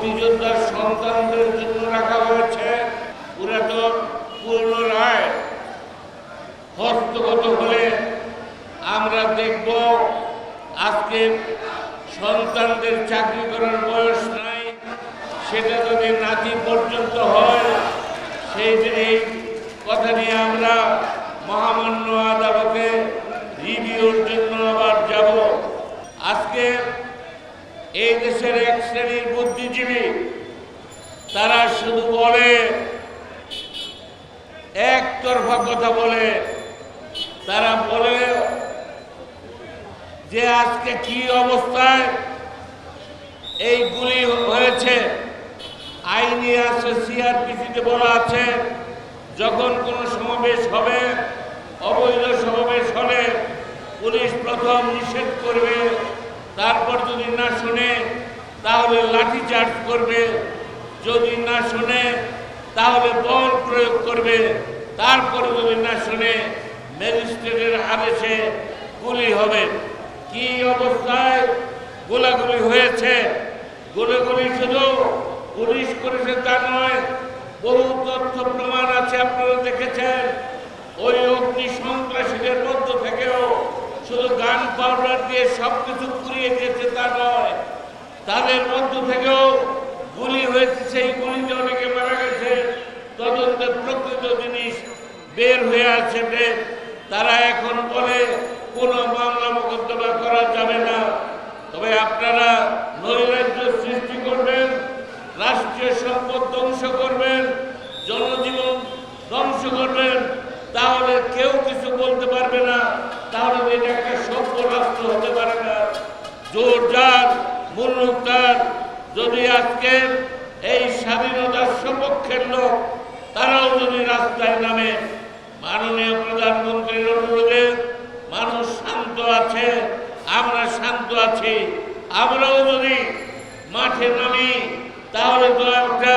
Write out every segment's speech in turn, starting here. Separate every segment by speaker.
Speaker 1: মুক্তিযোদ্ধার সন্তানদের জন্য রাখা হয়েছে। পুরাতন পুনরায় হস্তগত হলে আমরা দেখব আজকে সন্তানদের চাকরি করার বয়স নাই, সেটা যদি নাতি পর্যন্ত হয়, এই কথা নিয়ে আমরা মহামান্য আদালতে রিভিউর জন্য আবার যাব। আজকে এই দেশের এক শ্রেণীর বুদ্ধিজীবী তারা শুধু বলে, একতরফা কথা বলে। তারা বলে যে আজকে কি অবস্থায় এইগুলি হয়েছে, আইনে আছে, সিআরপিসিতে বলা আছে, যখন কোনো সমাবেশ হবে, অবৈধ সমাবেশ হলে পুলিশ প্রথম নিষেধ করবে, তারপর যদি না শুনে তাহলে লাঠিচার্জ করবে, যদি না শুনে তাহলে বল প্রয়োগ করবে, তারপরে যদি না শুনে ম্যাজিস্ট্রেটের আদেশে গুলি হবে। কি অবস্থায় গোলাগুলি হয়েছে! গোলাগুলি শুধু পুলিশ করেছে তা নয়, বহু তথ্য প্রমাণ আছে, আপনারা দেখেছেন। ওই অগ্নি সন্ত্রাসীদের মধ্য থেকেও শুধু গান পাউডার দিয়ে সবকিছু পুড়িয়ে দিয়েছে তা নয়, তাদের মধ্য থেকেও গুলি হয়েছে, সেই গুলিতে অনেকে মারা গেছে। তদন্তের প্রকৃত জিনিস বের হয়ে আসছে। তারা এখন বলে কোনো মামলা মোকদ্দমা করা যাবে না। তবে আপনারা নৈরাজ্য সৃষ্টি করবেন, রাষ্ট্রীয় সম্পদ ধ্বংস করবেন, জনজীবন ধ্বংস করবেন, তাহলে কেউ কিছু বলতে পারবে না। তাহলে এটা একটা সভ্য রাষ্ট্র হতে পারে না। জোর যার মুল্লুক তার। যদি আজকে এই স্বাধীনতার সপক্ষের লোক তারাও যদি রাস্তায় নামে, মাননীয় প্রধানমন্ত্রীর অনুরোধে মানুষ শান্ত আছে, আমরা শান্ত আছি, আমরাও যদি মাঠে নামি তাহলে তো একটা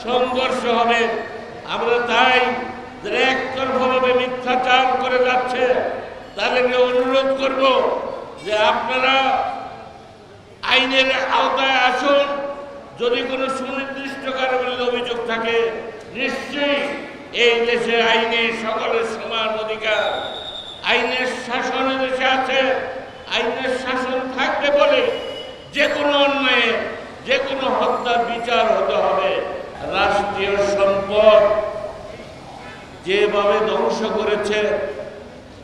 Speaker 1: সংঘর্ষ হবে। আমরা তাই একতরফাভাবে মিথ্যাচার করে যাচ্ছে, তাদেরকে অনুরোধ করব যে আপনারা আইনের আওতায় আসুন। যদি কোনো সুনির্দিষ্ট কারণে অভিযোগ থাকে, নিশ্চয়ই এই দেশে আইনে সকলের সমান অধিকার, আইনের শাসন দেশে আছে। আইনের শাসন থাকবে বলে যে কোনো অন্যায়, যে কোনো হত্যার বিচার হতে হবে। রাষ্ট্রীয় সম্পদ যেভাবে ধ্বংস করেছে,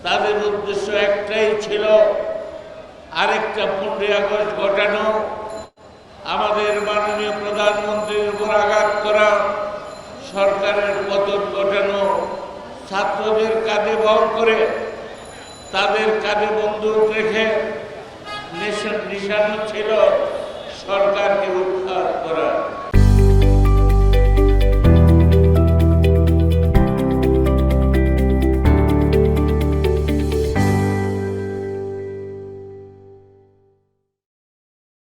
Speaker 1: তাদের উদ্দেশ্য একটাই ছিল, আরেকটা 15 আগস্ট ঘটানো, আমাদের মাননীয় প্রধানমন্ত্রীর উপর আঘাত করা, সরকারের পতন ঘটানো, ছাত্রদের কাঁধে ভর করে তাদের কাঁধে বন্দুক রেখে নিশানা ছিল সরকারকে উৎখাত করা।